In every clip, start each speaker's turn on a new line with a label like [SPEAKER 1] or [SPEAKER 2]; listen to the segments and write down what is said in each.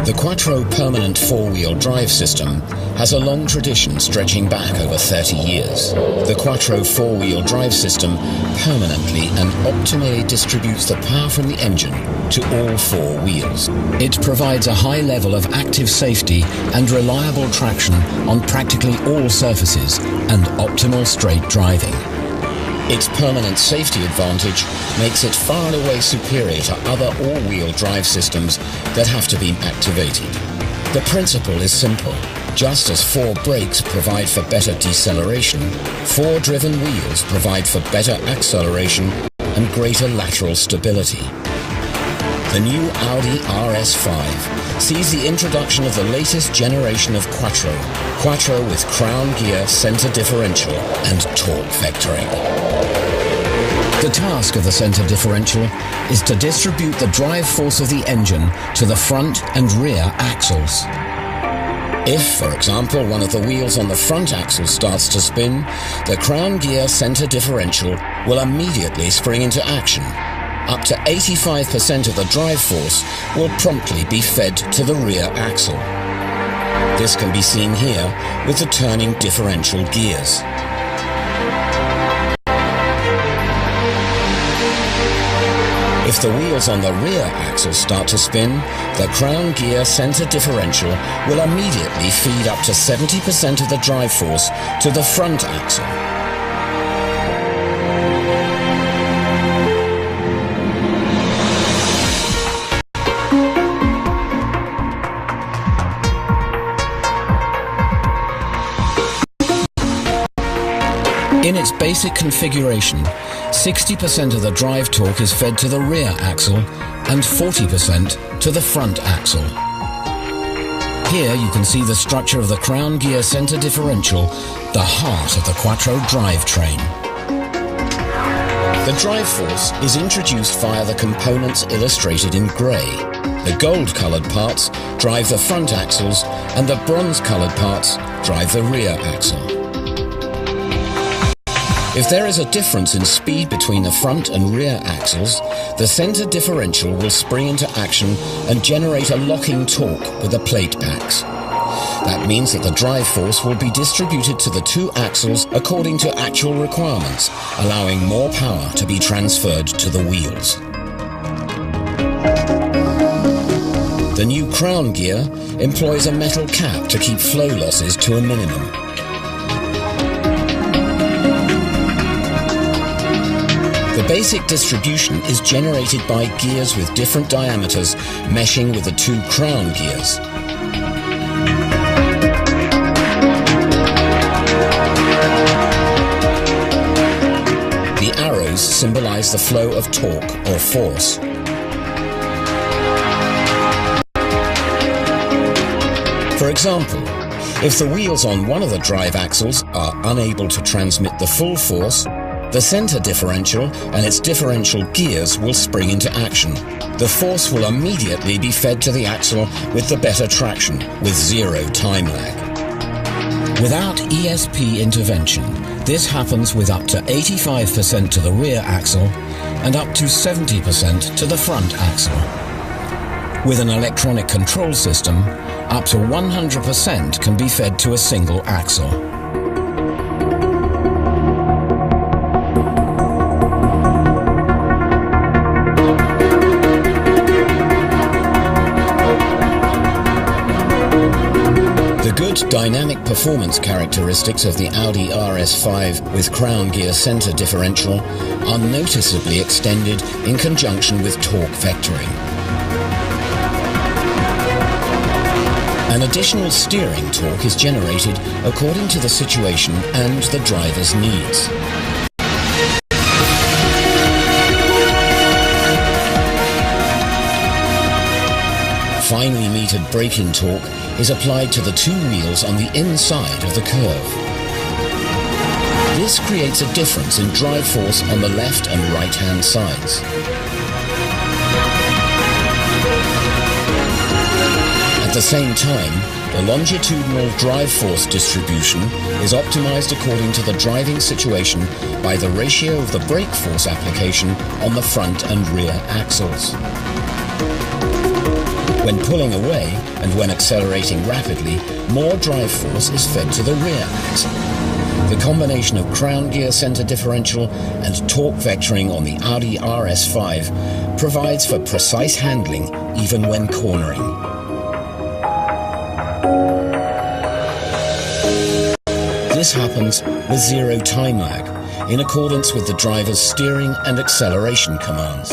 [SPEAKER 1] The Quattro permanent four-wheel drive system has a long tradition stretching back over 30 years. The Quattro four-wheel drive system permanently and optimally distributes the power from the engine to all four wheels. It provides a high level of active safety and reliable traction on practically all surfaces and optimal straight driving. Its permanent safety advantage makes it far and away superior to other all-wheel drive systems that have to be activated. The principle is simple. Just as four brakes provide for better deceleration, four driven wheels provide for better acceleration and greater lateral stability. The new Audi RS5 sees the introduction of the latest generation of Quattro with crown gear, center differential and torque vectoring. The task of the center differential is to distribute the drive force of the engine to the front and rear axles. If, for example, one of the wheels on the front axle starts to spin, the crown gear center differential will immediately spring into action. Up to 85% of the drive force will promptly be fed to the rear axle. This can be seen here with the turning differential gears. If the wheels on the rear axle start to spin, the crown gear center differential will immediately feed up to 70% of the drive force to the front axle. In its basic configuration, 60% of the drive torque is fed to the rear axle and 40% to the front axle. Here you can see the structure of the crown gear center differential, the heart of the Quattro drivetrain. The drive force is introduced via the components illustrated in grey. The gold-coloured parts drive the front axles and the bronze-coloured parts drive the rear axle. If there is a difference in speed between the front and rear axles, the center differential will spring into action and generate a locking torque with the plate packs. That means that the drive force will be distributed to the two axles according to actual requirements, allowing more power to be transferred to the wheels. The new crown gear employs a metal cap to keep flow losses to a minimum. The basic distribution is generated by gears with different diameters meshing with the two crown gears. The arrows symbolize the flow of torque or force. For example, if the wheels on one of the drive axles are unable to transmit the full force, the center differential and its differential gears will spring into action. The force will immediately be fed to the axle with the better traction, with zero time lag. Without ESP intervention, this happens with up to 85% to the rear axle and up to 70% to the front axle. With an electronic control system, up to 100% can be fed to a single axle. Dynamic performance characteristics of the Audi RS5 with crown gear center differential are noticeably extended in conjunction with torque vectoring. An additional steering torque is generated according to the situation and the driver's needs. Finely metered braking torque is applied to the two wheels on the inside of the curve. This creates a difference in drive force on the left and right-hand sides. At the same time, the longitudinal drive force distribution is optimized according to the driving situation by the ratio of the brake force application on the front and rear axles. When pulling away and when accelerating rapidly, more drive force is fed to the rear axle. The combination of crown gear center differential and torque vectoring on the Audi RS5 provides for precise handling even when cornering. This happens with zero time lag, in accordance with the driver's steering and acceleration commands.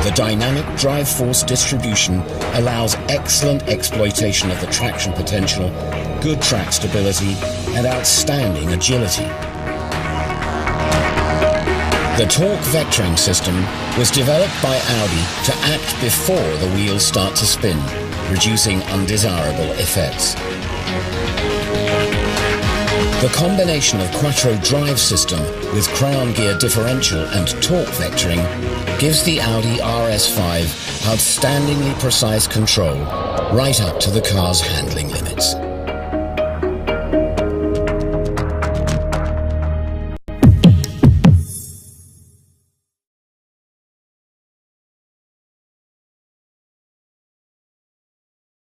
[SPEAKER 1] The dynamic drive force distribution allows excellent exploitation of the traction potential, good track stability, and outstanding agility. The torque vectoring system was developed by Audi to act before the wheels start to spin, reducing undesirable effects. The combination of Quattro drive system with crown gear differential and torque vectoring gives the Audi RS5 outstandingly precise control right up to the car's handling limits.